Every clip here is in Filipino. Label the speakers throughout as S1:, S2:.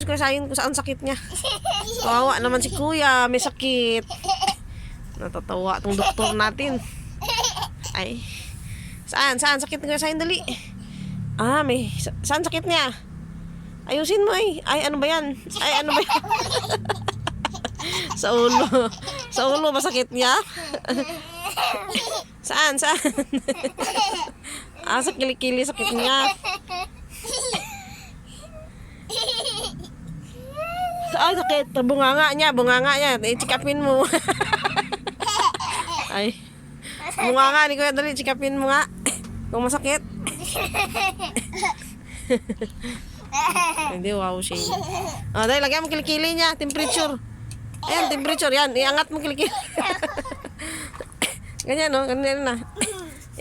S1: Kuya Sayon kung saan sakit niya. Kawawa naman si Kuya, may sakit. Natatawa tong doktor natin. Ay. Saan sakit ni Kuya Sayon, dali. Saan sakit niya? Ayusin mo eh. Ay, ano ba yan? Ay, ano ba yan? Sa ulo. Sa ulo ba sakit niya? Saan? Sa kilikili sakit niya. Ay, sakit. Bunganga niya. Chikapin mo. Ay. Bunganga ni Kuya, dali. Chikapin mo nga. Kung masakit. Hindi, wow, Shane. Dahil lagyan mo kilikili niya. Temperature. Ayan, temperature. Yan, iangat mo kilikili. Ganyan, no? Ganyan na.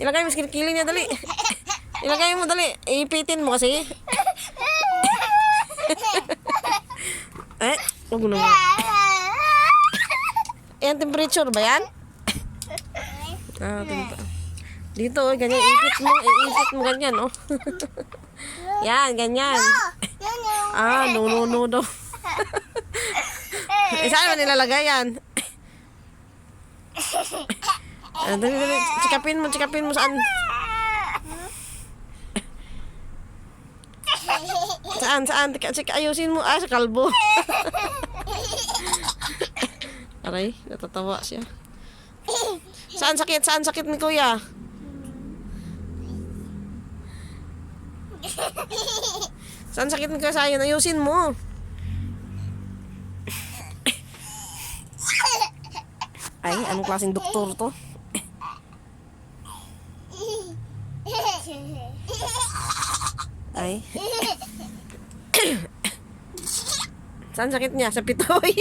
S1: Ilagay mo kilikili niya, dali. Ilagay mo, dali. Ipitin mo kasi. Huwag mo naman. Ayan, temperature ba yan? Dito, ganyan. Iipit mo ganyan, oh. Yan, ganyan. No daw. Saan ba nilalagay yan? Dali. Chikapin mo saan? Saan? Ayusin mo. Sa kalbo. Aray, natatawa siya. Saan sakit ni Kuya? Saan sakit ni Kuya Sayon? Ayusin mo. Ay, anong klaseng doktor to? Ay. Saan sakit niya? Sa pitoy.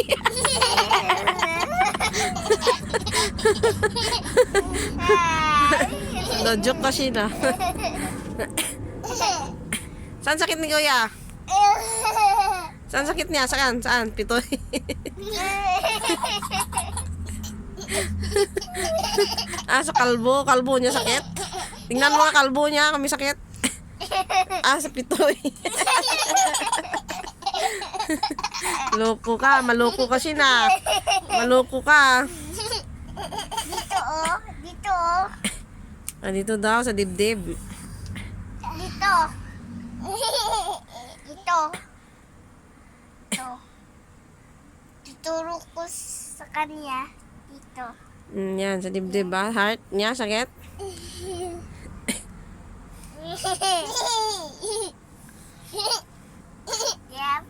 S1: Joke kasi na. Saan sakit ni Kuya? Saan sakit niya? Saan? Pitoy. Sa kalbo. Kalbo niya sakit. Tingnan mo nga kalbo niya. Kami sakit. Sa pitoy. Maloko kasi na. Maloko ka.
S2: Dito.
S1: Dito daw sa dibdib.
S2: Dito. Tuturo ko sa kanya. Dito.
S1: Yan, sa dibdib ba? Heart niya, sakit?
S2: Yep.